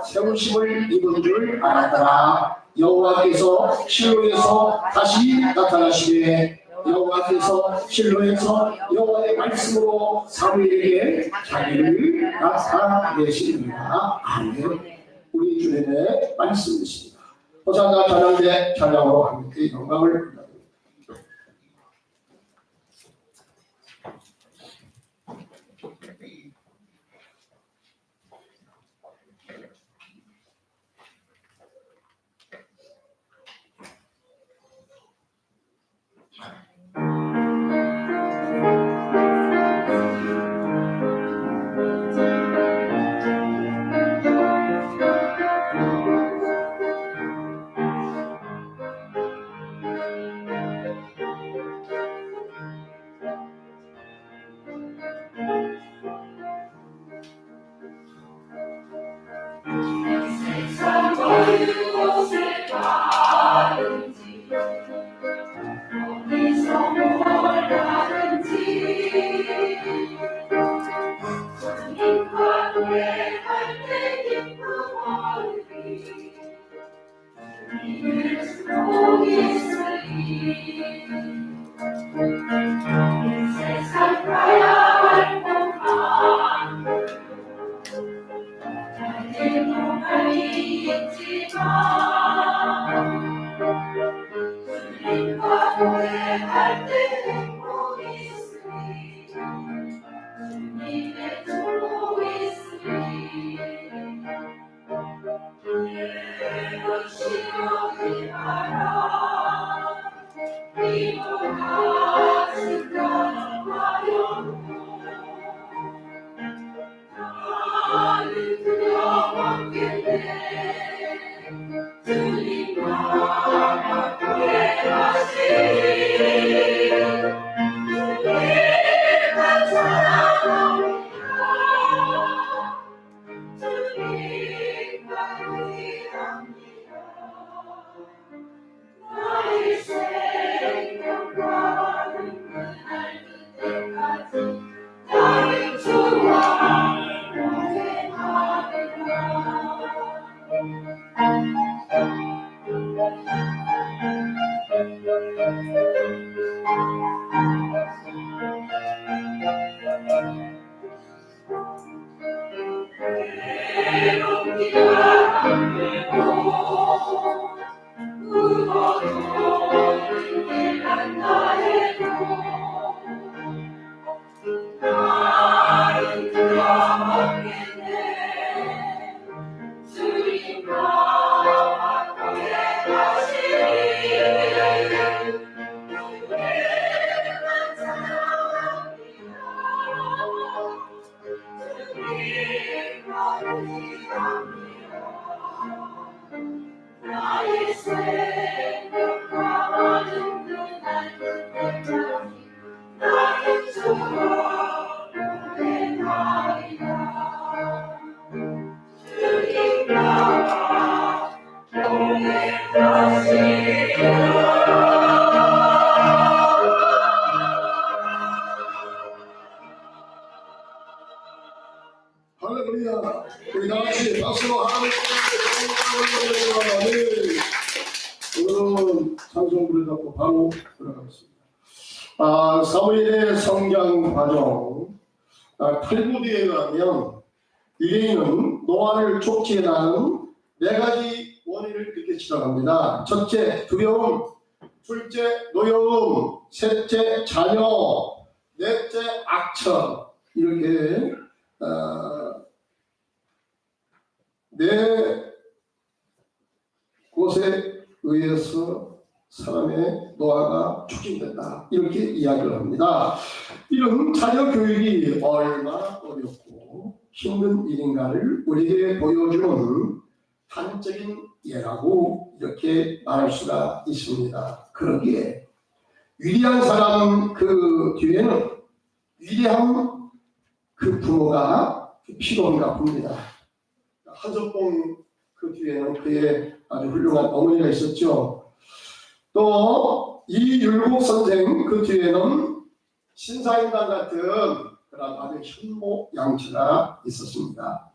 세우심을 입은 줄 알았더라. 여호와께서 실로에서 다시 나타나시되 여호와께서 실로에서 여호와의 말씀으로 사무엘에게 자기를 나타내십니다. 아멘. 우리 주님의 말씀이십니다. 호산나 찬양대 찬양으로 함께 영광을 드립니다. 할렐루야. 우리 다같이 박수로 오늘은 찬송부를 잡고 바로 들어가겠습니다. 사무엘의 성장 과정. 탈무드에 가면 유대인은 노아를 쫓겨나는 4가지 원인을 이렇게 지적합니다. 첫째, 두려움. 둘째, 노여움. 셋째, 자녀. 넷째, 악처. 이렇게 네 곳에 의해서 사람의 노화가 촉진된다. 이렇게 이야기를 합니다. 이런 자녀 교육이 얼마나 어렵고 힘든 일인가를 우리에게 보여주는 단적인 예라고 이렇게 말할 수가 있습니다. 그러기에 위대한 사람 그 뒤에는 위대한 그 부모가 필요한가 봅니다. 한석봉 그 뒤에는 그의 아주 훌륭한 어머니가 있었죠. 또 이율곡 선생 그 뒤에는 신사임당 같은 그런 아주 현모 양처가 있었습니다.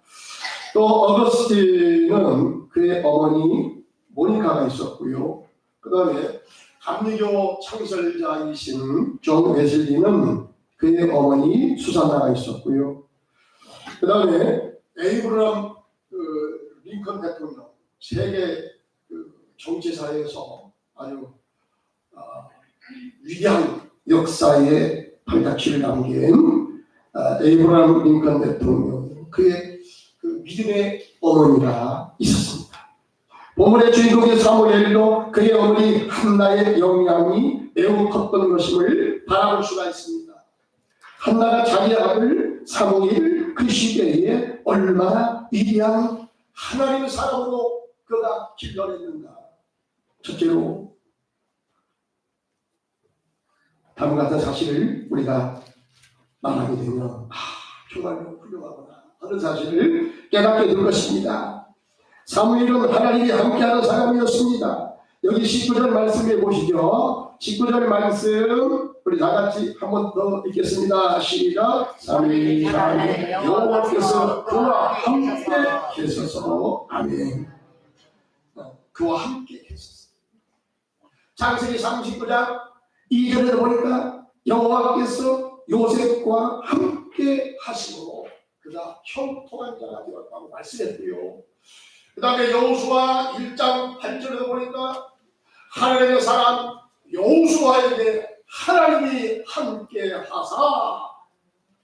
또 어거스틴 사무엘은 그의 어머니 모니카가 있었고요. 그 다음에 감리교 창설자이신 존 웨슬리는 그의 어머니 수산나가 있었고요. 그 다음에 에이브러함 링컨 대통령, 세계 정치사에서 아주 위대한 역사의 발자취를 남긴 에이브러함 링컨 대통령, 그의 믿음의 어머니가 있었습니다. 본문의 주인공인 사무엘도 그의 어머니 한나의 영향이 매우 컸던 것임을 바라볼 수가 있습니다. 한나가 자기 아들 사무엘 그 시대에 얼마나 위대한 하나님의 사람으로 그가 길러냈는가. 첫째로 다음과 같은 사실을 우리가 말하게 되면 정말로 훌륭하구나 하는 사실을 깨닫게 될 것입니다. 사무엘은 하나님이 함께하는 사람이었습니다. 여기 19절 말씀해 보시죠. 19절 말씀 우리 다같이 한 번 더 읽겠습니다. 시작. 사무엘이 여호와께서 그와 함께 계셔서 아멘. 그와 함께 계셨어요. 창세기 39장 2절에 보니까 여호와께서 요셉과 함께 하심으로 그가 형통한 자가 되었다고 말씀했고요. 그 다음에 여호수아 1장 8절에 보니까 하나님의 사람 여호수아에게 하나님이 함께 하사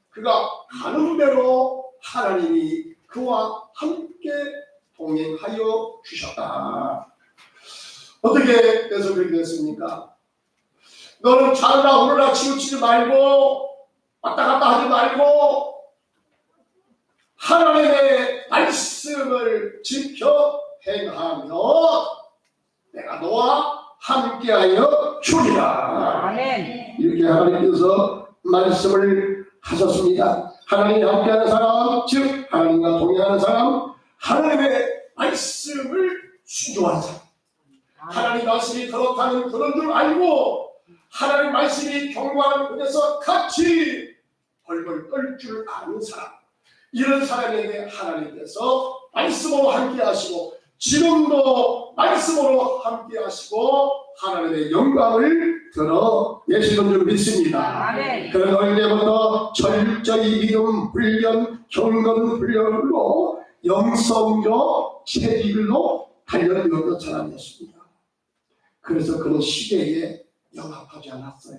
그가 가는 대로 하나님이 그와 함께 동행하여 주셨다. 어떻게 해서 그렇게 됐습니까? 너는 자느라 오르라 치우치지 말고 왔다 갔다 하지 말고 하나님의 말씀을 지켜 행하며 내가 너와 함께하여 주리라. 아멘. 이렇게 하나님께서 말씀을 하셨습니다. 하나님이 함께하는 사람, 즉 하나님과 동행하는 사람, 하나님의 말씀을 순종하는 사람, 하나님 말씀이 그렇다는 그런 줄 알고 하나님 말씀이 경고하는 곳에서 같이 벌벌 떨 줄 아는 사람, 이런 사람에게 하나님께서 말씀으로 함께 하시고 지금도 말씀으로 함께 하시고 하나님의 영광을 드러내시는 줄 믿습니다. 그런 언제부터 철저히 믿음 훈련, 경건 훈련으로 영성적 체질로 단련되었던 사람이었습니다. 그래서 그런 시대에 영합하지 않았어요.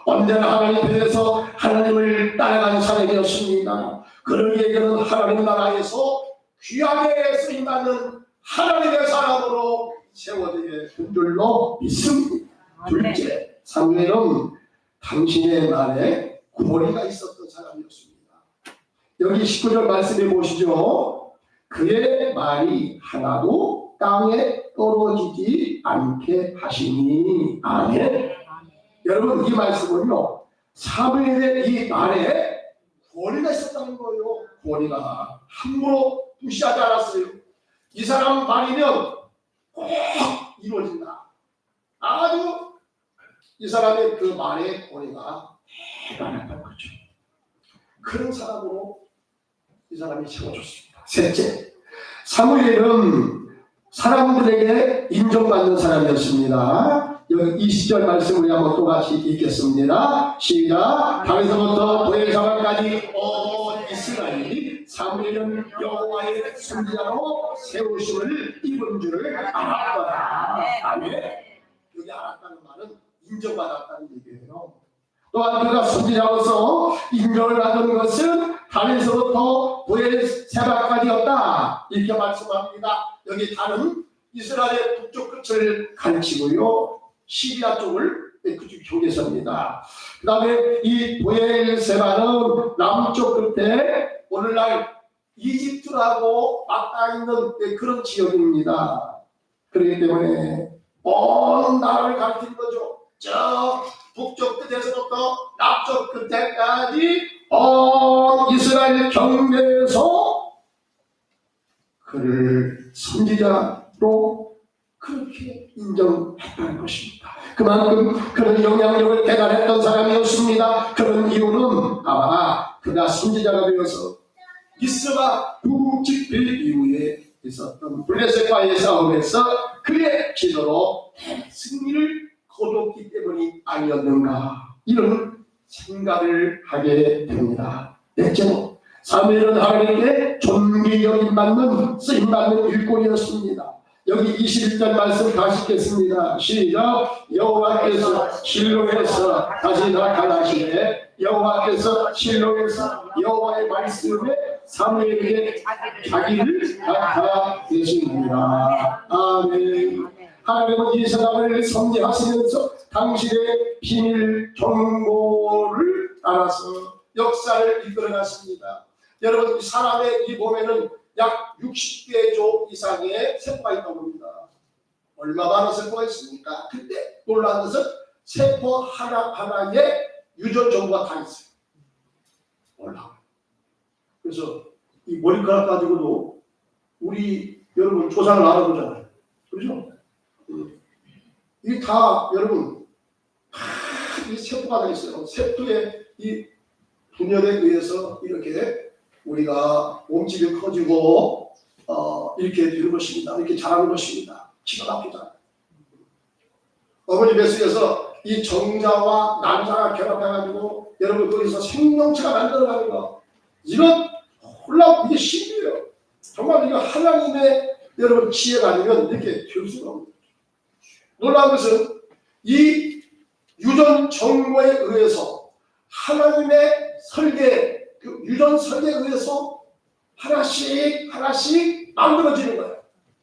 언제나 하나님 편에서 하나님을 따라가는 사람이었습니다. 그러기에 그는 하나님 나라에서 귀하게 쓰임받는 하나님의 사람으로 세워지게 된 줄로 믿습니다. 둘째, 사무엘은 당신의 말에 구머리가 있었던 사람이었습니다. 여기 19절 말씀해 보시죠. 그의 말이 하나도 땅에 떨어지지 않게 하시니. 아멘. 여러분, 이 말씀은요, 사무엘의 이 말에 권위가 있었다는 거예요. 권위가 함부로 무시하지 않았어요. 이 사람 말이면 꼭 이루어진다. 아주 이 사람의 그 말의 권위가 대단했다는 거죠. 그런 사람으로 이 사람이 세워졌습니다. 셋째, 사무엘은 사람들에게 인정받는 사람이었습니다. 여기 20절 말씀을 한번 또 같이 읽겠습니다. 시작. 다윗부터 부엘사반까지 온 이스라엘이 사무엘은 여호와의 선지자로 세우심을 입은 줄을 알았더라. 아멘. 여기 알았다는 말은 인정받았다는 얘기예요. 또한 그가 선지자로서 인정을 받은 것은 다윗부터 부엘세바까지였다. 이렇게 말씀합니다. 여기 다른 이스라엘의 북쪽 끝을 가르치고요, 시리아 쪽을 그쪽 경계선입니다. 그 다음에 이 부엘세바는 남쪽 끝에 오늘날 이집트라고 맞닿아 있는 그런 지역입니다. 그렇기 때문에 온 나라를 가리키는 거죠. 저 북쪽 끝에서부터 남쪽 끝에까지 온 이스라엘 경계에서 그를 선지자로 그렇게 인정했다는 것입니다. 그만큼 그런 영향력을 대단했던 사람이었습니다. 그런 이유는 아마 그가 선지자가 되어서 이스라 북집회 이후에 있었던 블레셋과의 싸움에서 그의 기도로 승리를 거뒀기 때문이 아니었는가, 이런 생각을 하게 됩니다. 넷째로, 사무엘은 하나님께 존귀 여김받는 쓰임받는 일꾼이었습니다. 여기 21절 말씀 다시 읽겠습니다. 시작. 여호와께서 실로에서 다시 나타나시되, 여호와께서 실로에서 여호와의 말씀에 사무엘에게 자기를 나타내십니다. 아멘. 하나님은 이 사람을 섭리하시면서 당신의 비밀 정보를 따라서 역사를 이끌어갔습니다. 여러분, 이 사람의 이 몸에는 약 60개 조 이상의 세포가 있다고 합니다. 얼마 많은 세포가 있습니까? 근데 놀라운 것은 세포 하나하나에 유전 정보가 다 있어요. 올라와요. 그래서 이 머리카락 가지고도 우리 여러분 조상을 알아보잖아요. 그렇죠? 이게 다 여러분 이 세포가 다 있어요. 세포의 이 분열에 의해서 이렇게 우리가 몸집이 커지고 이렇게 되는 것입니다. 이렇게 자라는 것입니다. 기가 막히다. 어머니 뱃속에서 이 정자와 난자가 결합해가지고 여러분 거기서 생명체가 만들어가는 거, 이건 홀라 이게 신비예요. 정말 이거 하나님의 여러분 지혜가 아니면 이렇게 될 수가 없는 거죠. 놀라운 것은 이 유전 정보에 의해서 하나님의 설계, 그 유전 설계에 의해서 하나씩 만들어지는 거예요.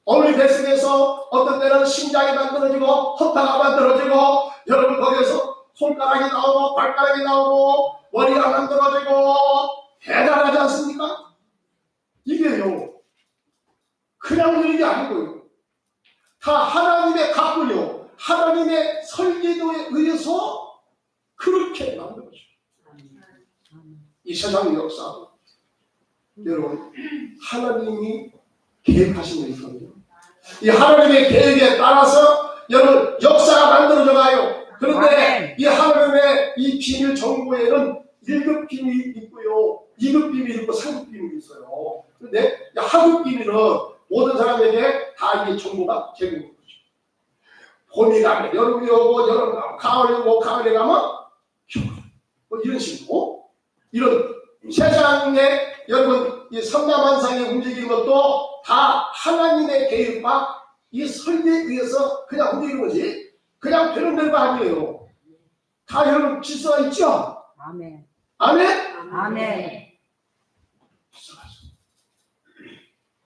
어머니 뱃속에서 어떤 때는 심장이 만들어지고 허파가 만들어지고, 여러분 거기에서 손가락이 나오고 발가락이 나오고 머리가 만들어지고, 대단하지 않습니까? 이게요 그냥 되는 게 아니고요, 다 하나님의 각본이요, 하나님의 설계도에 의해서 그렇게 만들어져요. 이 세상의 역사, 여러분 하나님이 계획하신 게 있거든요. 이 하나님의 계획에 따라서 여러분 역사가 만들어져 가요. 그런데 이 하나님의 이 비밀 정보에는 1급 비밀이 있고요, 2급 비밀이 있고 3급 비밀이 있어요. 그런데 하급 비밀은 모든 사람에게 다 이 정보가 제공된 거죠. 봄이 가면 여름이 오고, 여름 가면 가을이 오고, 가을에 가면 겨울, 뭐 이런 식으로 이런 세상에 여러분 이 삼라만상에 움직이는 것도 다 하나님의 계획과 이 설계에 의해서 그냥 움직이는 거지, 그냥 되는 데가 아니에요. 다 여러분 질서가 있죠? 아멘. 아멘? 아멘.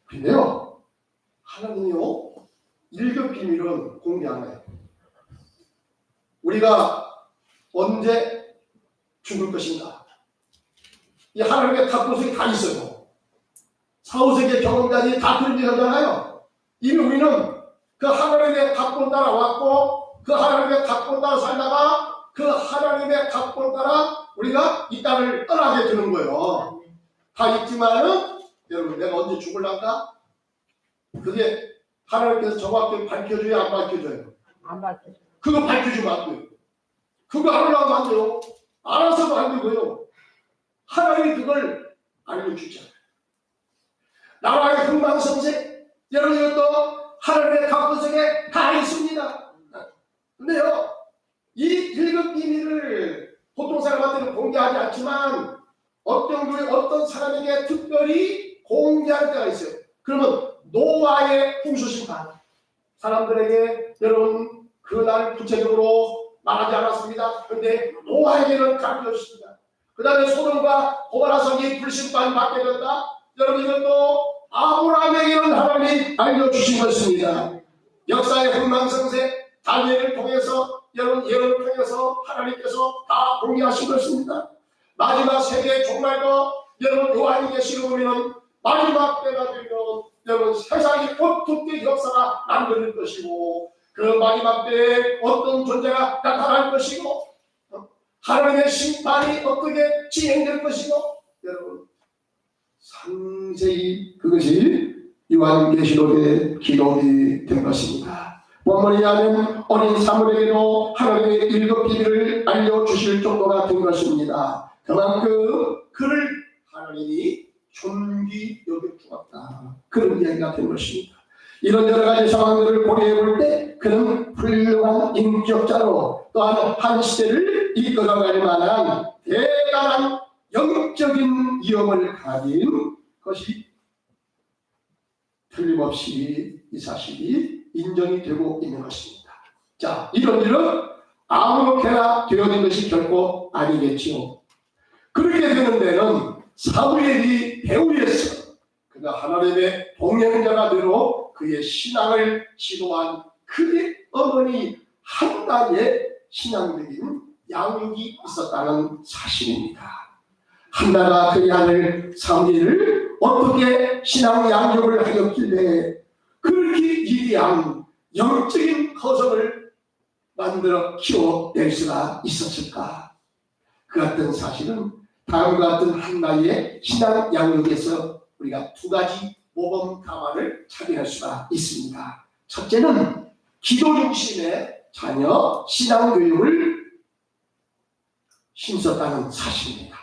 근데요, 하나님이요 1급 비밀은 공개 안 해요. 우리가 언제 죽을 것인가, 이 하나님의 탑도석이 다 있어요. 사후세계 경험자들이 다 그런 얘기 하잖아요. 이미 우리는 그 하나님의 각본 따라 왔고, 그 하나님의 각본 따라 살다가 그 하나님의 각본 따라 우리가 이 땅을 떠나게 되는 거예요. 다 있지만은 여러분 내가 언제 죽을란가? 그게 하나님께서 정확히 밝혀줘야 안 밝혀줘요? 안 밝혀줘. 그거 밝혀주면 안 돼요. 그거 알아가면 안 돼요. 알아서도 안 되고요, 하나님이 그걸 알려주지 않아요. 나라의 흥망성쇠, 여러분 이것도 하나님의 각본 속에 다 있습니다. 근데요, 이 1급 비밀을 보통 사람한테는 공개하지 않지만 어떤 교회 어떤 사람에게 특별히 공개할 때가 있어요. 그러면 노아의 홍수심판, 사람들에게 여러분 그날 구체적으로 말하지 않았습니다. 그런데 노아에게는 가르쳐주십니다. 그 다음에 소돔과 고모라 성이 불심판 받게 된다. 여러분 이것도 아브라함에게는 하나님이 알려주신 것입니다. 역사의 흥망성쇠 다니엘을 통해서, 여러분 예언을 통해서 하나님께서 다 공개하신 것입니다. 마지막 세계 종말도 여러분 요한이 계시고 보면 마지막 때가 되면 여러분 세상이 어떻게 역사가 만들 것이고, 그 마지막 때에 어떤 존재가 나타날 것이고, 하나님의 심판이 어떻게 진행될 것이고, 여러분 상세히 그것이 요한계시록에 기록이 된 것입니다. 원문에 의하면 어린 사무엘에게도 하나님의 1급 비밀을 알려주실 정도가 된 것입니다. 그만큼 그를 하나님이 존귀 여겨 주었다. 그런 이야기가 된 것입니다. 이런 여러 가지 상황들을 고려해 볼 때 그는 훌륭한 인격자로 또한 한 시대를 이끌어갈 만한 대단한 영적인 위엄을 가진 것이 틀림없이 이 사실이 인정이 되고 있는 것입니다. 자, 이런 일은 아무렇게나 되어진 것이 결코 아니겠지요. 그렇게 되는 데는 사무엘이 배후에서 그가 하나님의 동행자가 되어 그의 신앙을 지도한 그의 어머니 한나의 신앙적인 양육이 있었다는 사실입니다. 한나가 그의 아들 사무엘을 어떻게 신앙 양육을 하였길래 그렇게 위대한 영적인 거성을 만들어 키워낼 수가 있었을까? 그 같은 사실은 다음과 같은 한나의 신앙 양육에서 우리가 두 가지 모범 답안을 찾아낼 수가 있습니다. 첫째는 기도 중심의 자녀 신앙 교육을 힘썼다는 사실입니다.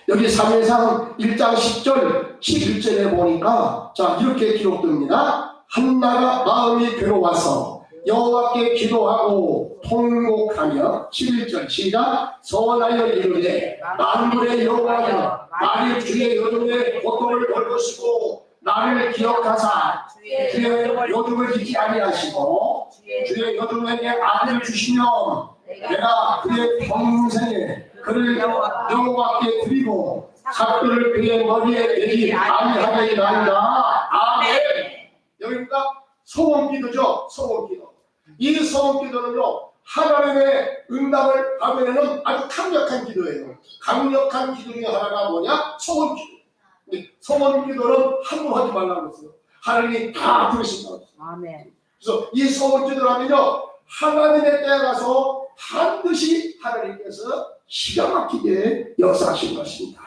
여기 사무엘상 1장 10절 11절에 보니까 자 이렇게 기록됩니다. 한나가 마음이 괴로워서 여호와께 기도하고 통곡하며 11절 시작 선하여 이르되 만물의 여호와여 나를 주의 여종의 고통을 볼 것이고 나를 기억하사 주의 여종을 잊지 아니하시고 주의 여종에게 아들을 주시면 내가 그의 평생에 그를 여호와께 드리고 삭도를 그의 머리에 내지 아니하리이다. 아멘. 여기가 소원기도죠. 소원기도. 이 소원기도는요 하나님의 응답을 받으려는 아주 강력한 기도예요. 강력한 기도 중에 하나가 뭐냐? 소원기도. 소원기도는 함부로 하지 말라고 했어요. 하나님이 다 들으신다고 했어요. 아멘. 그래서 이 소원기도를 하면요 하나님의 때에 가서 반드시 하나님께서 기가 막히게 역사하신 것입니다.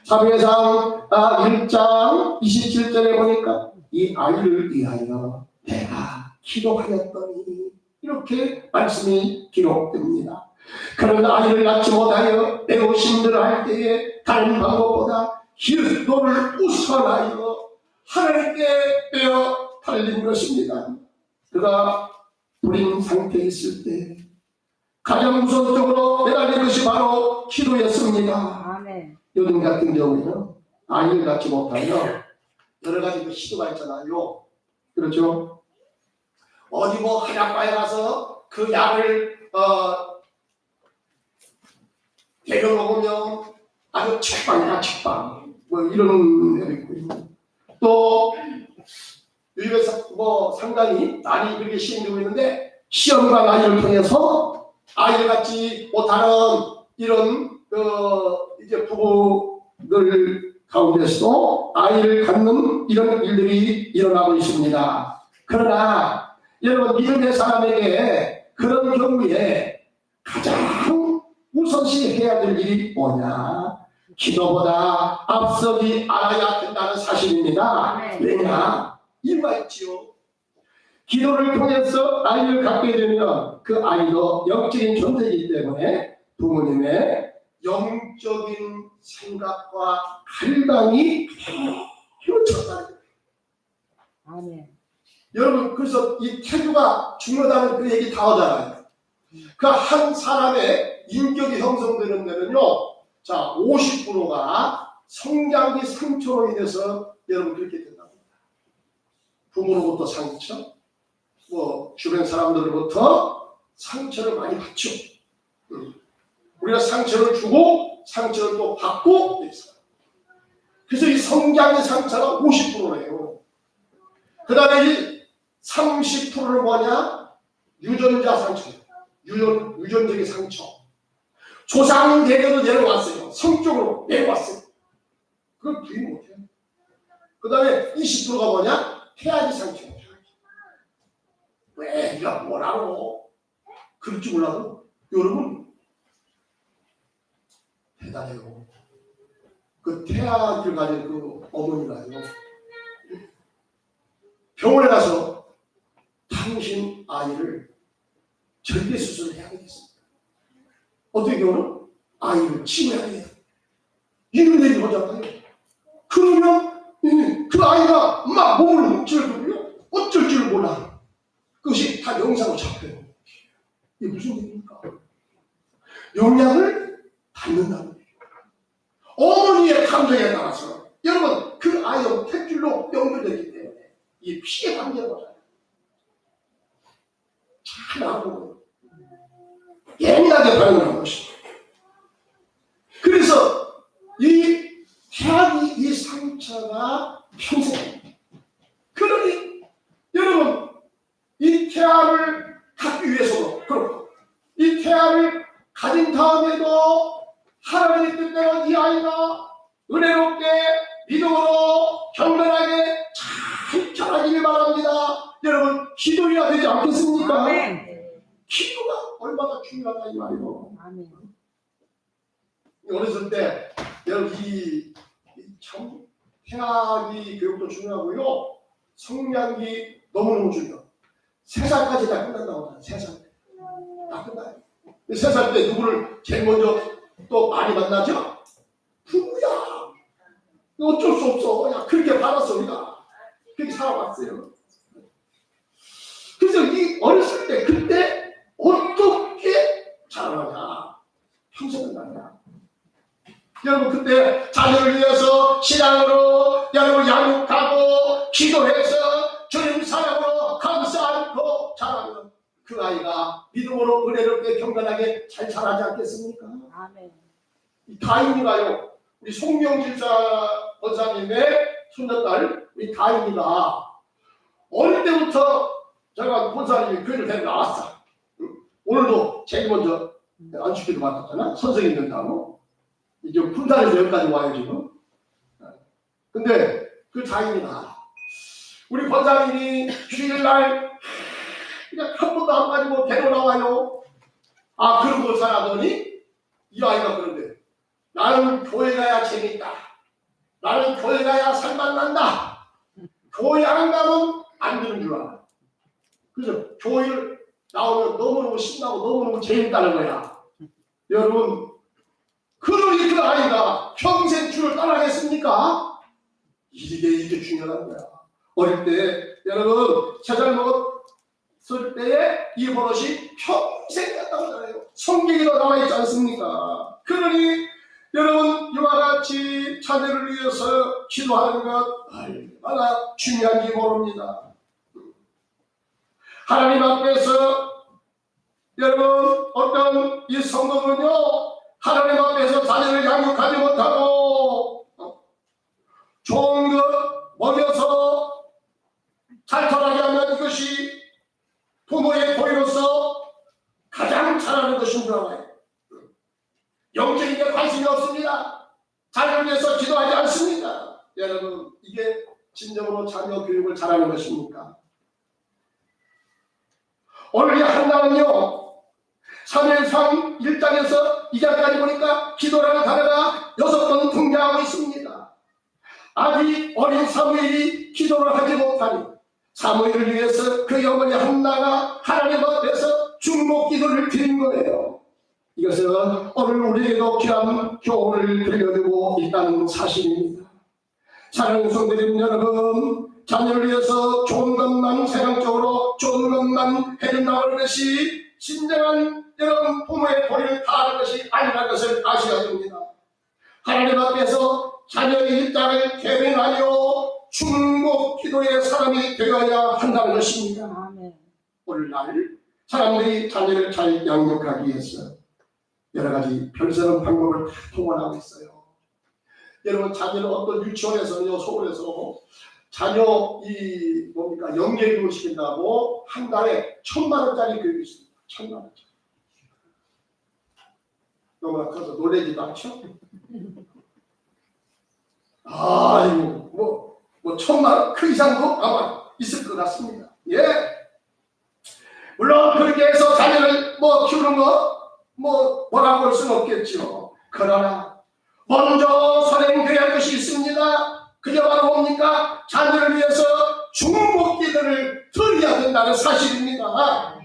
사무엘상 1장 27절에 보니까 이 아이를 위하여 내가 기도하였더니 이렇게 말씀이 기록됩니다. 그러나 아이를 낳지 못하여 매우 힘들어할 때에 다른 방법보다 기도를 우선하여 하나님께 빼어 달린 것입니다. 그가 불임 상태에 있을 때 가장 우선적으로 매달린 것이 바로 기도였습니다. 아멘. 요즘 같은 경우에는 아이를 낳지 못하여 여러 가지 그 시도가 있잖아요. 그렇죠? 어디 뭐 한약과에 가서 그 약을 데려 먹으면 아주 책방이다 책방 뭐 이런 애도 있고 또 미국에서 뭐 상당히 많이 그렇게 시행되고 있는데 시험과 나이를 통해서 아이를 갖지 못하는 이런 이제 부부들 가운데서도 아이를 갖는 이런 일들이 일어나고 있습니다. 그러나 여러분 믿음의 사람에게 그런 경우에 가장 우선시 해야 될 일이 뭐냐? 기도보다 앞서지 않아야 된다는 사실입니다. 왜냐? 이유가 있지요. 기도를 통해서 아이를 갖게 되면 그 아이도 영적인 존재이기 때문에 부모님의 영적인 생각과 갈망이 휘어졌다. 아멘. 여러분 그래서 이 태교가 중요하다는 그 얘기 다 하잖아요. 그 한 사람의 인격이 형성되는 데는요, 자 50%가 성장기 상처로 인해서 여러분 그렇게 된답니다. 부모로부터 상처, 뭐 주변 사람들로부터 상처를 많이 받죠. 우리가 상처를 주고 상처를 또 받고 있어요. 그래서 이 성장의 상처가 50%예요. 그 다음에 이 30%는 뭐냐? 유전자 상처예요. 유전적인 상처. 조상 대대로 내려왔어요. 성적으로 내려왔어요. 그걸 부인 못해요. 그 다음에 20%가 뭐냐? 태아지 상처예요. 왜 네가 뭐라고 그럴 줄 몰라도 여러분 대단해요. 그 태아를 가진 그 어머니가요 병원에 가서 당신 아이를 절개 수술을 해야 되겠습니다. 어떻게 경우는 아이를 치료해야 돼요. 이런 얘기를 하잖아요. 그러면 그 아이가 막 몸을 움찔거리며 어쩔 줄 몰라. 그것이 다 영상으로 잡혀요. 이게 무슨 얘기입니까? 영향을 받는다는 얘기예요. 어머니의 감정에 따라서 여러분 그 아이하고 탯줄로 연결되기 때문에 이 피해 관계가 맞아요. 잘 알고 예민하게 반응하는 것입니다. 그래서 이 태아의 이 상처가 평생. 그러니 여러분 이 태아를 갖기 위해서도 그렇고 이 태아를 가진 다음에도 하나님의 뜻대로 이 아이가 은혜롭게 믿음으로 경건하게 잘 자라기를 바랍니다. 여러분 기도해야 되지 않겠습니까? 아멘. 기도가 얼마나 중요하다 이 말이에요. 아멘. 어렸을 때 여러분 참 태아기 교육도 중요하고요. 성장기 너무너무 중요해요. 3살까지 다 끝난다고 하잖아요. 3살 때. 다 끝나요. 3살 때 누구를 제일 먼저 또 많이 만나죠? 부부야. 어쩔 수 없어. 야, 그렇게 받았어, 우리가. 그렇게 살아왔어요. 그래서 이 어렸을 때, 그때 어떻게 자라느냐. 평생을 나냐. 여러분, 그때 자녀를 위해서 신앙으로 여러분 양육하고 기도해서 주님 사랑으로 감사 안고 자라면 그 아이가 믿음으로 은혜롭게 경건하게 잘 자라지 않겠습니까? 아멘. 이 다인이가요, 우리 송명진 권사님의 손녀딸 우리 다인이가 어릴 때부터 제가 권사님이 교회를 데리고 나왔어. 오늘도 제일 먼저 안식기도 맡았잖아. 선생님 된다고. 이제 군산에서 여기까지 와요 지금. 근데 그 다인이가 우리 권사님이 주일날 그냥 한 번도 안 가지고 데려 나와요. 아 그러고 살아더니 이 아이가 그런데 나는 교회 가야 재밌다. 나는 교회 가야 살맛난다. 교회 안 가면 안 되는 줄 알아. 그래서 교회를 나오면 너무너무 신나고 너무너무 재밌다는 거야. 여러분 그러니 그 아이가 평생 주를 따라가겠습니까? 이게 중요한 거야. 어릴 때 여러분 세살 먹었을 때에 이 버릇이 평생 갔다고 하잖아요. 성경에도 나와 있지 않습니까? 그러니 여러분 이와 같이 자녀를 위해서 기도하는 것 얼마나 중요한지 모릅니다. 하나님 앞에서 여러분 어떤 이 성도는요 하나님 앞에서 자녀를 양육하지 못하고 좋은 것 먹여서 잘 자라게 하면 이것이 부모의 도리로서 가장 잘하는 것인 줄 알아요. 영적인 데 관심이 없습니다. 자녀를 위해서 기도하지 않습니다. 여러분 이게 진정으로 자녀 교육을 잘하는 것입니까? 오늘 이 한나는요 사무엘상 1장에서 2장까지 보니까 기도라는 단어가 6번 등장하고 있습니다. 아직 어린 사무엘이 기도를 하지 못하니 사무엘을 위해서 그 어머니 한나가 하나님 앞에서 중복 기도를 드린 거예요. 이것은 오늘 우리에게도 귀한 교훈을 들려주고 있다는 사실입니다. 사랑하는 성도님 여러분, 자녀를 위해서 좋은 것만 세상적으로 좋은 것만 해준다는 것이 진정한 여러분 부모의 도리를 다하는 것이 아니라는 것을 아셔야 됩니다. 하나님 앞에서 자녀의 입장을 대변하여 중복 기도의 사람이 되어야 한다는 것입니다. 아멘. 오늘날 사람들이 자녀를 잘 양육하기 위해서 여러 가지 별다른 방법을 다 동원하고 있어요. 여러분 자녀는 어떤 유치원에서요 서울에서 자녀 이 뭡니까 연계 교육 시킨다고 한 달에 1,000만 원짜리 교육이 있습니다. 1,000만 원짜리. 너무나 커서 놀라지도 않죠? 아이고 뭐 1,000만 원 그 이상도 아마 있을 것 같습니다. 예. 물론 그렇게 해서 자녀를 키우는 거 뭐라고 할 수는 없겠죠. 그러나 먼저 선행돼야 할 것이 있습니다. 그게 바로 뭡니까? 자녀를 위해서 중복 기도를 드려야 된다는 사실입니다.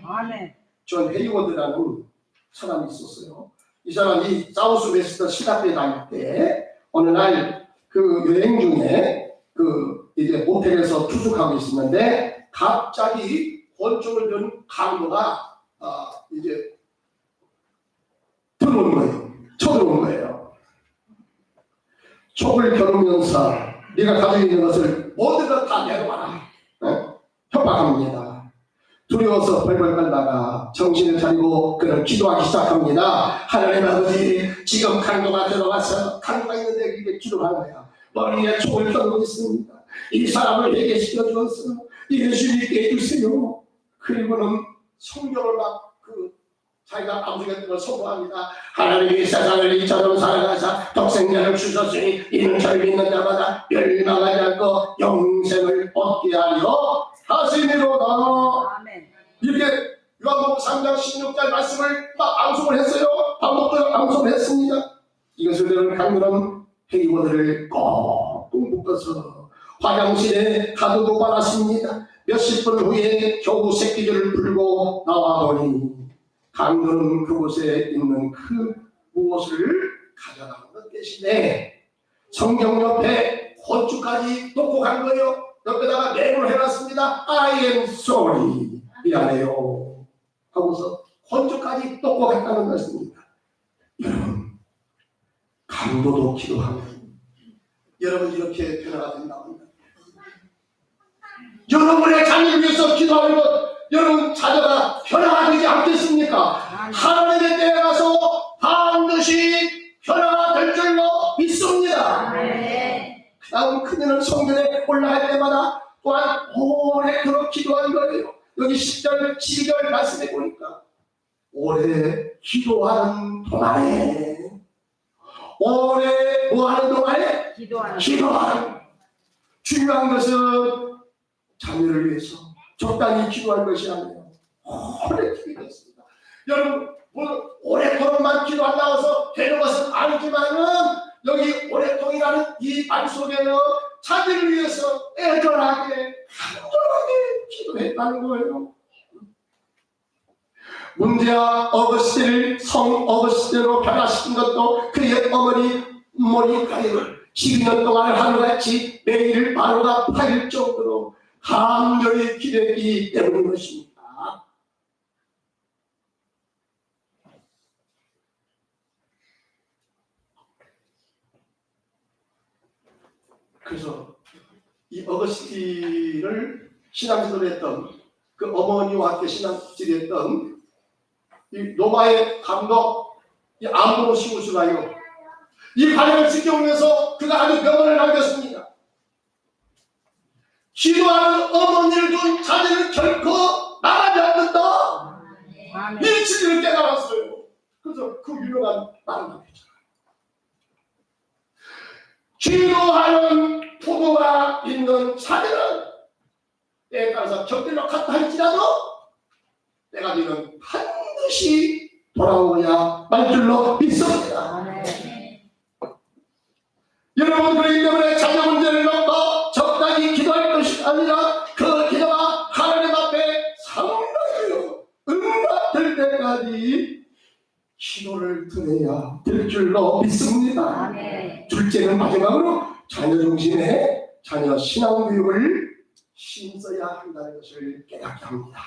아멘. 존 헤이워드라는 사람이 있었어요. 이 사람이 사우스 웨스트 신학교에 다닐 때 어느 날 그 여행 중에 그 이제 모텔에서 투숙하고 있었는데 갑자기 권총을 든 강도가 이제 들어오는 거예요. 쳐들어오는 거예요. 촉을 겨누면서 네가 가지고 있는 것을 모든 것 다 내놓아라. 협박합니다. 두려워서 벌벌 떨다가 정신을 차리고 그는 기도하기 시작합니다. 하나님 아버지, 지금 강도가 들어가서 강도가 있는데 이게 기도하는 거야. 머리에 총을 겨누고 있습니다. 이 사람을 회개시켜 주었어. 예수 믿게 해주세요. 그리고는 성경을 막 자기가 아버지가 걸 선포합니다. 하나님이 세상을 이처럼 살아가사 독생자를 주셨으니 이는 저를 믿는 자마다 멸망하지 않고 영생을 얻게 하려 하시니로다. 이렇게 요한복음 3장 16절 말씀을 막 앙송을 했어요. 반복적으로 앙송을 했습니다. 이것을 들은 강도는 회의원들을 꽁꽁 묶어서 화장실에 가두고 말았습니다. 몇십 분 후에 겨우 새끼줄을 풀고 나와보니 강도는 그곳에 있는 그 무엇을 가져가는 대신에 성경 옆에 건축까지 놓고 간 거예요. 옆에다가 메모를 해놨습니다. I am sorry. 미안해요. 하고서 건축까지 놓고 갔다는 것입니다. 여러분, 강도도 기도하면 여러분 이렇게 변화가 된답니다. 여러분의 자녀를 위해서 기도하는 것 여러분 자녀가 변화가 되지 않겠습니까? 하나님의 때에 가서 반드시 변화가 될 줄로 믿습니다. 그 다음 그녀는 성전에 올라갈 때마다 또한 오래도록 기도한 거예요. 여기 10절 12절 말씀해 보니까 오래 기도하는 동안에 오래 뭐하는 동안에? 기도하는. 중요한 것은 자녀를 위해서 적당히 기도할 것이 아니에요. 오래 기도했습니다. 여러분 오랫동안만 기도한다고 해서 되는 것은 아니지만은 여기 오랫동이라는 이 말 속에는 자녀를 위해서 애절하게 간절하게 기도했다는 거예요. 문제와 어거스티를 성 어거스티로 변화시킨 것도 그의 어머니 모니카를 12년 동안 하루같이 매일 바로가 파일 정도로 간절히 기도했기 때문인 것입니다. 그래서 이 어거스티를 신앙지도를 했던 그 어머니와 함께 신앙지도를 했던 이 로마의 감독 이 암브로시우스가요 이 발행을 지켜오면서 그가 아주 명언을 남겼습니다. 기도하는 어머니를 둔 자녀는 결코 나가지 않는다. 이 진리를 깨달았어요. 그래서 그 유명한 말을 남겼잖아요. 기도하는 부모가 있는 자녀는 때에 따라서 격들로 갔다 할지라도 때가 되면 반드시 돌아오냐 말 줄로 믿습니다. 여러분 그렇기 때문에 자녀 문제를 놓고 적당히 기도할 것이 아니라 그 기도가 하나님 앞에 상당히 응답될 때까지 기도를 드려야 될 줄로 믿습니다. 둘째는 마지막으로 자녀 중심의 자녀 신앙교육을 힘써야 한다는 것을 깨닫게 합니다.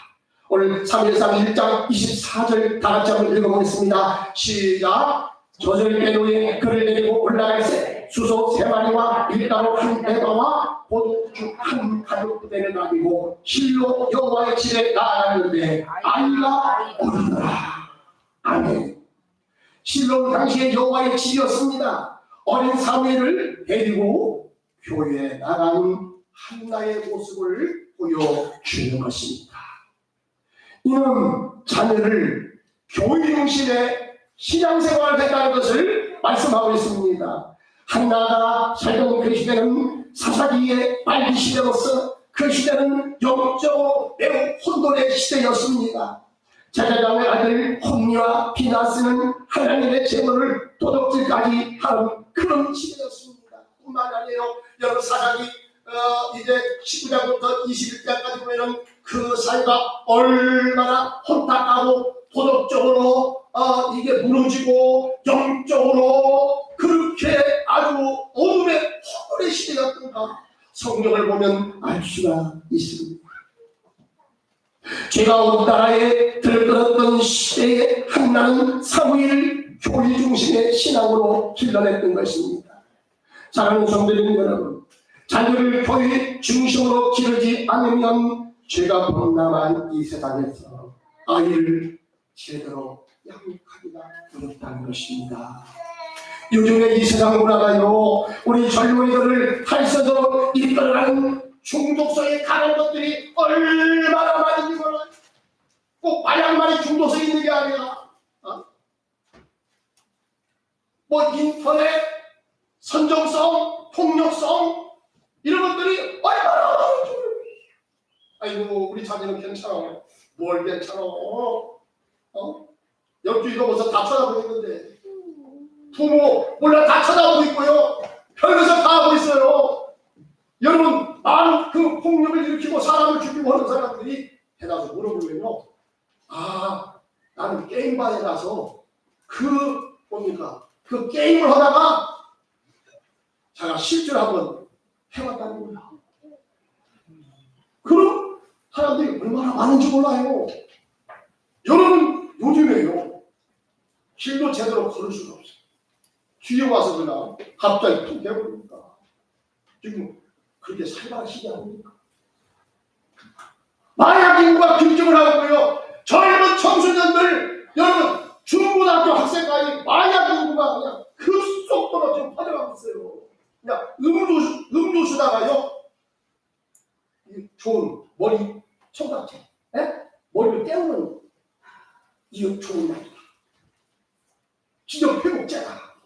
오늘 3일상 1장 24절 다 같이 한번 읽어보겠습니다. 시작. 조절된 후에 그를 데리고 올라갈새 수소 3마리와 밀가루 1배가와 포도주 1가죽부대를 나귀고 실로 여호와의 집에 나아갔는데 아이가 없더라. 아멘. 실로는 당시에 여호와의 집이었습니다. 어린 사무엘을 데리고 교회에 나가는 한나의 모습을 보여주는 것입니다. 이는 자녀를 교회 중심의 신앙생활을 했다는 것을 말씀하고 있습니다. 한나가 살던 그 시대는 사사기의 말기 시대로서 그 시대는 영적으로 매우 혼돈의 시대였습니다. 제사장의 아들 홈리와 비나스는 하나님의 제물을 도둑질까지 하는 그런 시대였습니다. 뿐만 아니에요. 여러분 사사기 이제 19장부터 21장까지 보면 그 사회가 얼마나 혼탁하고 도덕적으로 이게 무너지고 영적으로 그렇게 아주 어둠의 초월의 시대였던가 성경을 보면 알 수가 있습니다. 제가 우리나라에 들끓었던 시대에 한나는 사무엘 교리 중심의 신앙으로 길러냈던 것입니다. 사랑하는 성도님 여러분, 자녀를 교회 중심으로 기르지 않으면 죄가 범람한 이 세상에서 아이를 제대로 양육하기가 어렵다는 것입니다. 요즘에 이 세상 문화가요, 우리 젊은이들을 할서도 이끌어가는 중독성에 강한 것들이 얼마나 많은지 몰라요. 꼭 마약만이 중독성이 있는 게 아니라 뭐 인터넷, 선정성, 폭력성 이런 것들이 얼마나 아이고 우리 자녀는 괜찮아. 뭘 괜찮아? 옆주위가 벌써 다 쳐다보고 있는데 부모 몰라 다 쳐다보고 있고요. 별것을 다 하고 있어요. 여러분 많은 그 폭력을 일으키고 사람을 죽이고 하는 사람들이 해나서 물어보면요, 나는 게임방에 가서 그 게임을 하다가 제가 실제로 한번 해봤다는 거야. 그럼 사람들이 얼마나 많은지 몰라요. 여러분 요즘에요 길도 제대로 걸을 수가 없어요. 뒤에 와서 그냥 갑자기 툭 해버리니까 지금 그렇게 살만한 시기 아닙니까? 마약 인구가 급증을 하고요. 젊은 청소년들 여러분 중고등학교 학생까지 마약 인구가 그냥 급속도로 지금 퍼져가고 있어요. 그냥 음료수다가요 좋은 머리 청각제, 머리를 떼우는 이 좋은 말이다. 기존 회복제다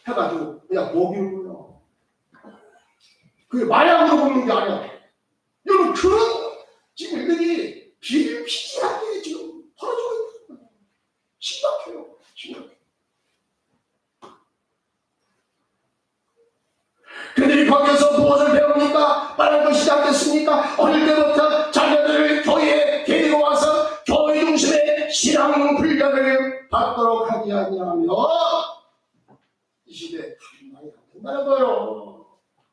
해가지고 그냥 먹이는 거예요. 그게 마약으로 먹는 게 아니야. 여러분 그런 지금 일들이 비일비재하게 지금 벌어지고 있는 거예요. 심각해요. 그들이 거기서 무엇을 배웁니까? 빠른 것이지 않겠습니까? 어릴 때부터 자녀들을 교회에 데리고 와서 교회 중심의 신앙 훈련을 받도록 하지 아니하면 이 시대에 많이 안 된다는 거예요.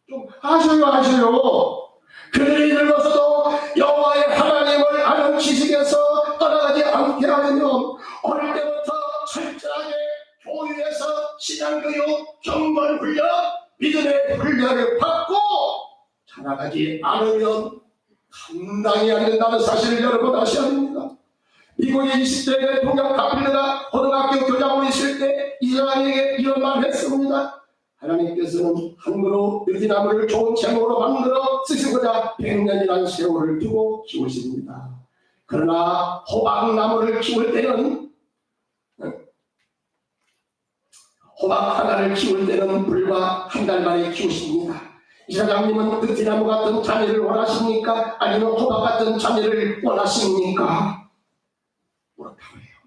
좀 하셔요. 그들이 늙어서도 여호와의 하나님을 아는 지식에서 떠나가지 않게 하려면 어릴 때부터 철저하게 교회에서 신앙교육, 경건 훈련, 믿음의 훈련을 받고 자라가지 않으면 감당이 안 된다는 사실을 여러분 아셔야 됩니다. 미국의 20대 대통령 가필르가 고등학교 교장으로 있을 때 이스라엘에게 이런 말을 했습니다. 하나님께서는 한 그루 느티나무를 좋은 제목으로 만들어 쓰시고자 100년이라는 세월을 두고 키우십니다. 그러나 호박나무를 키울 때는 호박 하나를 키울 때는 불과 한 달 만에 키우십니다. 이사장님은 느티나무 같은 자녀를 원하십니까? 아니면 호박 같은 자녀를 원하십니까? 그렇다고 해요.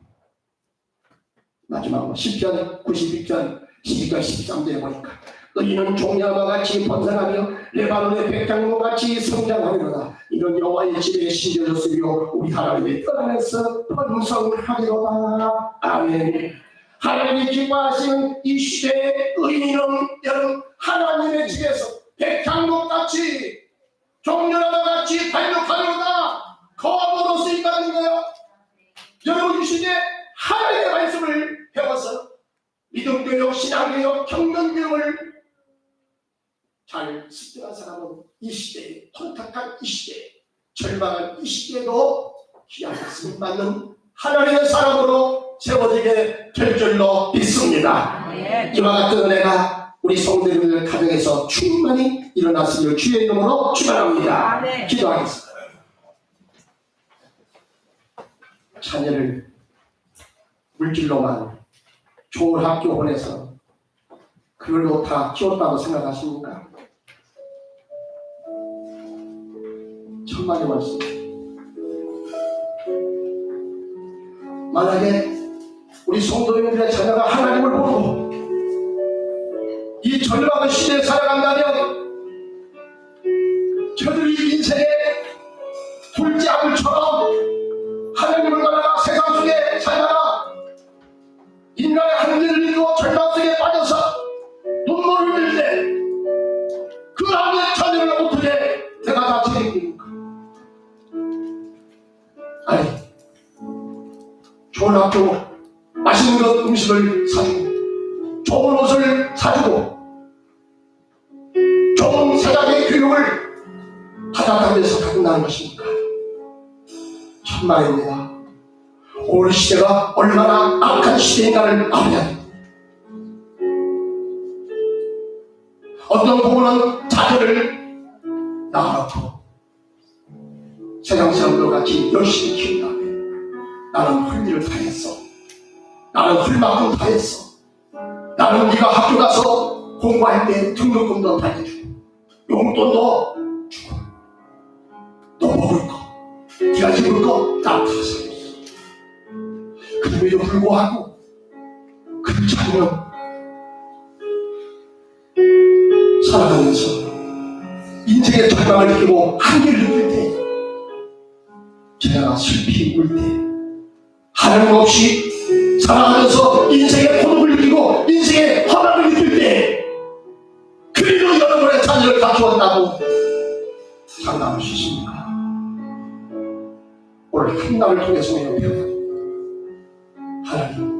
마지막으로 시편 92편 12절 13절에 보니까 너희는 종려와 같이 번성하며 레바논의 백향로 같이 성장하리로다. 이런 여호와의 집에 심겨졌으며 우리 하나님의 뜰 안에서 번성하리로다. 아멘. 하나님이 기뻐하시는 이 시대의 의인은 여러분 하나님의 집에서 백향목같이 종려와 같이 발육하리로다. 거업으로 쓰임받는 거예요. 여러분 이 시대에 하나님의 말씀을 배워서 믿음교육, 신앙교육, 경건교육을 잘 습득한 사람은 이 시대에, 혼탁한 이 시대에, 절망한 이 시대에도 귀한 말씀을 받는 하나님의 사람으로 세워지게 될 줄로 믿습니다. 이와 같은 은혜가 우리 성도님들 가정에서 충만히 일어났으며 주의 이름으로 축원합니다. 기도하겠습니다. 자녀를 물질로만 좋은 학교 보내서 그걸로 다 키웠다고 생각하십니까? 천만의 말씀. 만약에 우리 성도님들의 자녀가 하나님을 보고 이 절망의 시대에 살아간다면 저들이 인생의 둘째아들처럼 하나님을 따라 세상 속에 살다가 인간의 한계를 이루어 절망 속에 빠져서 눈물을 흘릴 때 좋은 학교, 맛있는 것 음식을 사주고, 좋은 옷을 사주고, 좋은 세상의 교육을 받아가기 위해서 갖는다는 것입니까? 천만입니다. 오늘 시대가 얼마나 악한 시대인가를 알아야 됩니다. 어떤 부모는 자녀를 낳아놓고 세상 사람들 같이 열심히 키운 다음에 나는 할 일을 다 했어. 나는 할 만큼 다 했어. 나는 네가 학교 가서 공부할 때 등록금도 다 해주고 용돈도 주고 너 먹을 거, 네가 입을 거 다 사줬어. 그럼에도 불구하고 그 자녀는 살아가면서 인생의 절망을 느끼고 한계를 느낄 때, 제가 슬피 울 때, 하나님 없이 살아가면서 인생의 고독을 느끼고 인생의 허망을 느낄 때, 그래도 여러분의 자녀를 갖추었다고 장담할 수 있습니까? 오늘 한남을 통해서 배워야 하나님,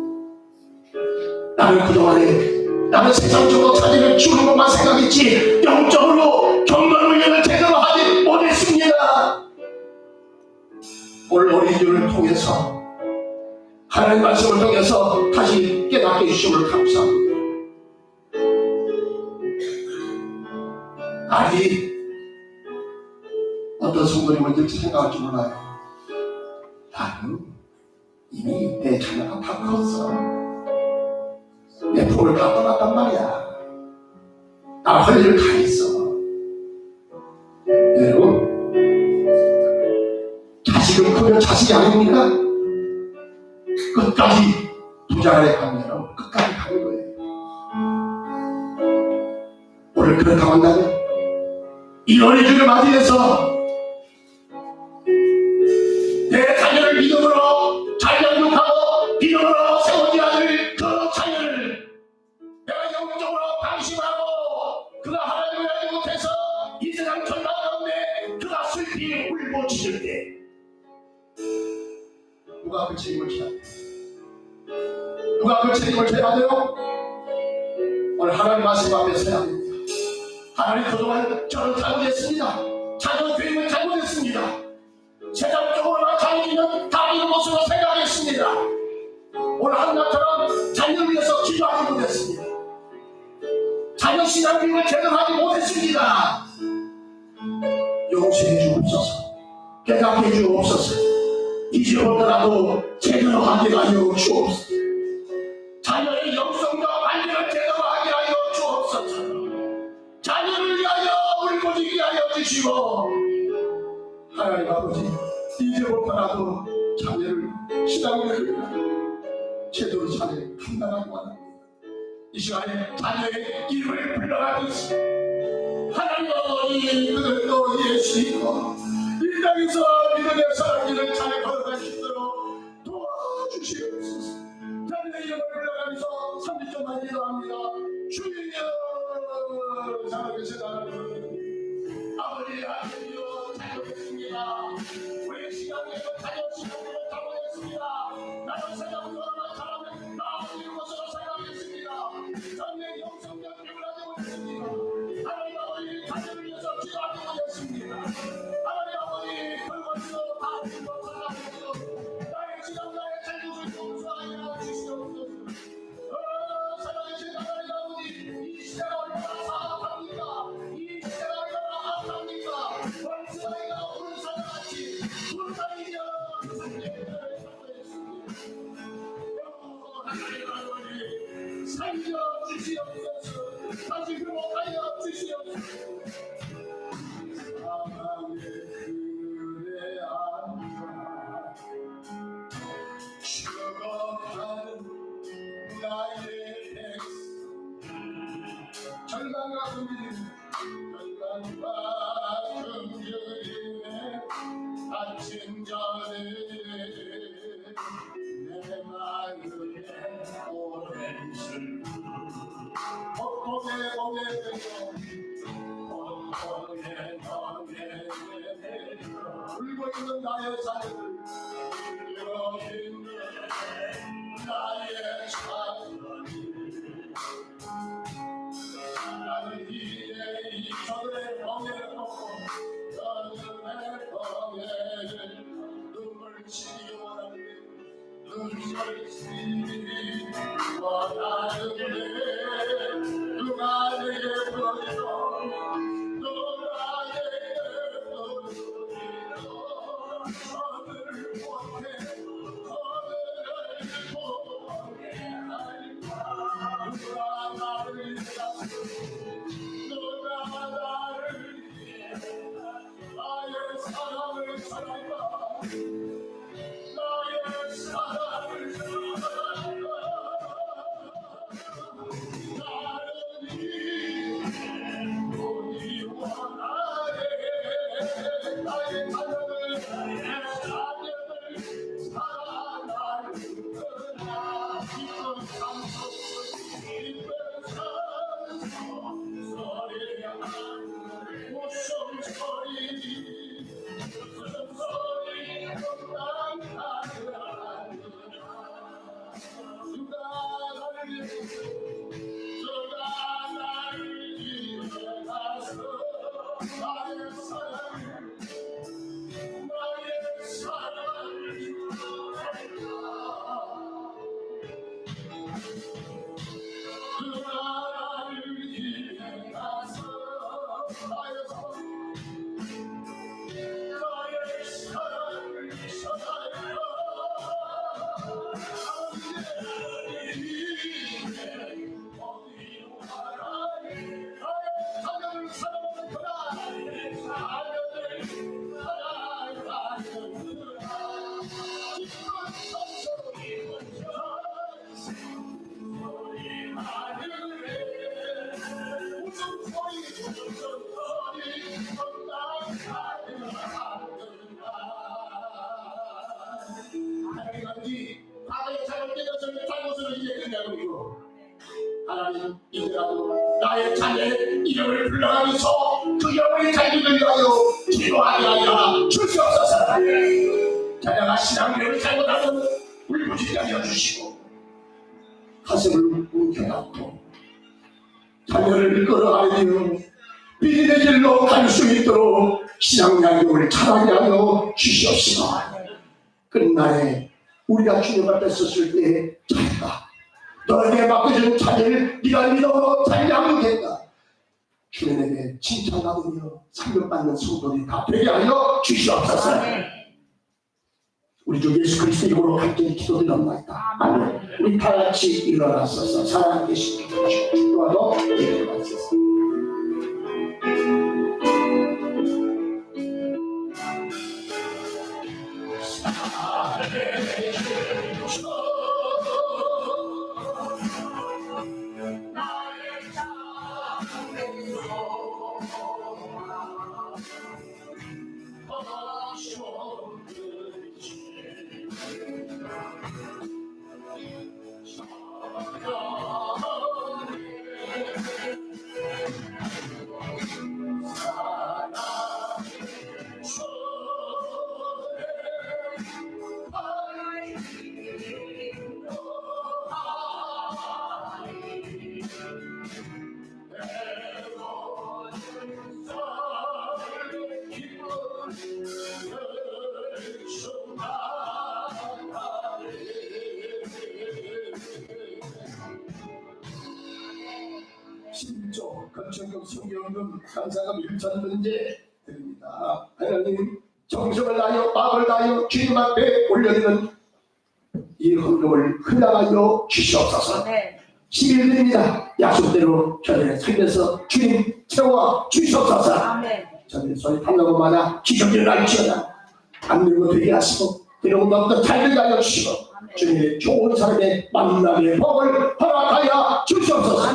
나는 그동안에 나는 세상적으로 자녀를 키우는 것만 생각했지 영적으로 경건훈련을 제대로 하지 못했습니다. 오늘 어린이를 통해서 하나님 말씀을 통해서 다시 깨닫게 해주심을 감사합니다. 아니, 어떤 성도님은 이렇게 생각할지 몰라요. 나는 이미 내 자녀가 다 컸어. 내 품을 다 떠났단 말이야. 나 할 일을 다 했어. 여러분, 자식은 크면 자식이 아닙니까? 끝까지 부자간에 가면 끝까지 가는 거예요. 오늘 그렇다고 한다면 이 어린이를 맞이해서 내 자녀를 믿음으로 잘 양육하고 믿음으로 세운 아들 그 자녀를 내가 영적으로 방심하고 그가 하나님을 알지 못해서 이 세상 절망 가운데 그가 슬피 울고 짖을 때 누가 그 책임을 져야 돼? 누가 그 책임을 져야 돼요? 오늘 하나님 말씀 앞에 서야 됩니다. 하나님, 그동안 저는 잘못했습니다. 자녀 교육을 잘못했습니다. 세상적으로만 자녀는 다른 모습으로 생각했습니다. 오늘 한나처럼 자녀를 위해서 기도하지 못했습니다. 자녀 신앙 교육을 제대로 하지 못했습니다. 용서해 주옵소서. 깨닫게 해 주옵소서. 이제부터라도 제대로 하게 하여 주옵소서. 자녀의 영성과 관계를 제대로 하게 하여 주옵소서. 자녀를 위하여 울고지게 하여 주시고, 하나님 아버지, 이제부터라도 자녀를 신앙을 제대로 잘 판단하고 합니다. 이 시간에 자녀의 이름을 불러가듯이 하나님 아버지, 그들도 예수님과 이 땅에서 믿음의 사람들을 잘 걸어갈 수 있도록 도와주시옵소서. 자녀의 이름을 불러가면서 3주만 기도합니다. 주님 살아계신 하나님, 아버지 하나님이여, 잘못했습니다. 우리 시간에서 자녀신앙을 잘못했습니다. 나는 세상적으로만 잘하면 나아지는 것으로 생각했습니다. 자녀의 영성적 교육을 하지 못했습니다. 하나님 아버지, 자녀를 위해서 기도하지 못했습니다. 하나님 아버지, 그것으로 다 죽고 살아가시고 나의 시간 나의 잘못을 용서하여 주시옵소서. 살아계신 하나님 아버지, 이 시대가 얼마나 사악합니까? 이 시대가 얼마나 악합니까? 원수아이가 울산같이 울산이여 상대를 사모했습니다. 하나님 아버지, 살려주시옵소서. 다시 회복하여 주시옵소서. 사랑의 그래 앉아 죽어가는 나의 백성, 절망과 긍휼의 아침 전에 내 마음에 오랜 슬픔 헛되고 내되고 헛되고 내되고 울고 있는 나의 자녀들, 울고 있는 나의 자녀들, 나는 이제 저들의 멍에를 먹고 저들의 멍에를 눈물 치기 원하는데 눈물 치기 원하는데 누가 내게 보이노 누가 내게 보이노 저들을 보게 누가 나를 누가 나를 나의 사랑을 사랑하 나의 사랑을 사랑하 나는 이분이 원하네 나의 자녀들 사랑하는구나 기쁜 산소 기쁜 산소 소리가 웃음소리 웃음소리 누가 나를 위해서 나의 사랑을 누가 나를 위해서 나의 사랑을 전하여 자녀를 사랑하는구나 자녀들 사랑하는구나 기쁜 성소리 소리 하늘에 웃음소리 하나님 아버지 과거의 잘못된 잘못을 이제 끝내버리고 하나님 이제라도 나의 자녀의 이름을 불러가면서 그 영혼의 자녀를 위하여 기도하게 하여 주시옵소서. 자녀가 신앙을 잘못하면 울부짖게 하여 주시고 가슴을 움켜잡고 자녀를 끌어가게 되어 믿음의 길로 갈 수 있도록 신앙 양육을 잘하게 하여 주시옵시고 끝날에 우리가 주님 앞에 섰을 때 자녀가 너에게 맡겨준 자녀를 네가 믿음으로 잘 양육했다 주님에게 칭찬받으며 상급받는 성도들이 다 되게 하여 주시옵소서. 우리 주 예수 그리스도 이름으로 간절히 기도드립니다. 아멘. 우리 다 같이 일어나서서 사랑하는 계신 주와도 기도하소서. 건축용 성경은 강사가 밀천 문제 드립니다. 하나님 정성을 다하여 마음을 다하여 주님 앞에 올려드리는 이 헌금을 흘러가여 주시옵소서. 10일 드립니다. 약속대로 저를 살면서 주님 채워 주시옵소서. 저는 소리 탐나고마다 기적이 날지어다 안 들고 되게 하시고 이런 것도 잘 되게 하여 주시고 주님의 좋은 사람의 만남의 법을 허락하여 주시옵소서.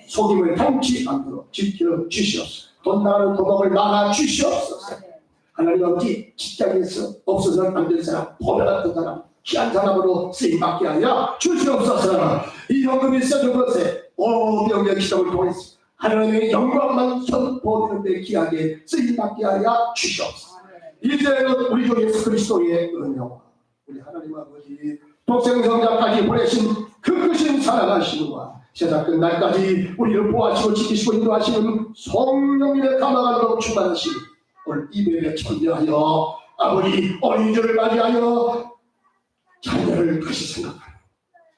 속임을 당치 않도록 지켜 주시옵소서. 돈 나가는 도박을 막아 주시옵소서. 하나님 아버지 직장에서 없어서는 안 될 사람, 보배 같은 사람, 귀한 사람으로 쓰임받게 하여 주시옵소서. 이 헌금이 써준 것에 오병의 기적을 통해서 하나님의 영광만 선보이는 데 귀하게 쓰임받게 하여 주시옵소서. 이제는 우리 주 예수 그리스도의 은혜와 우리 하나님 아버지 독생성자까지 보내신 그 크신 사랑하심과 세상 끝날까지 우리를 보호하시고 지키시고 인도하시는 성령님의 감화감동 충만하신 오늘 이배에 참여하여 아버지 어린이들을 맞이하여 자녀를 다시 생각하는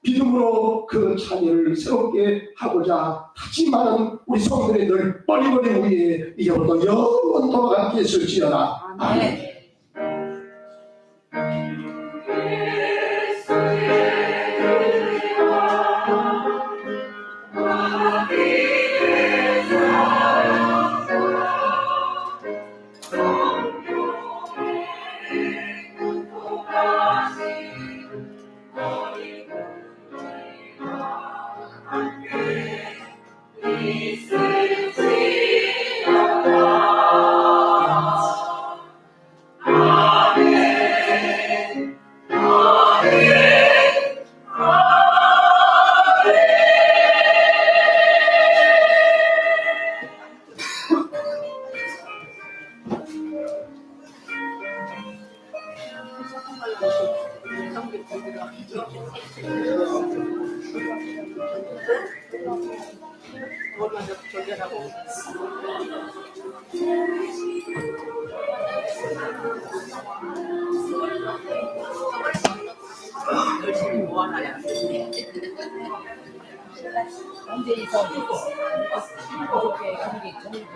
믿음으로 그 자녀를 새롭게 하고자 하지만은 우리 성들의 늘 어리버리 위에 이제부터 영원토록 함께 있을지어다. 아멘. 열심히 모아놔야 언제 이사 오고 이렇게 경기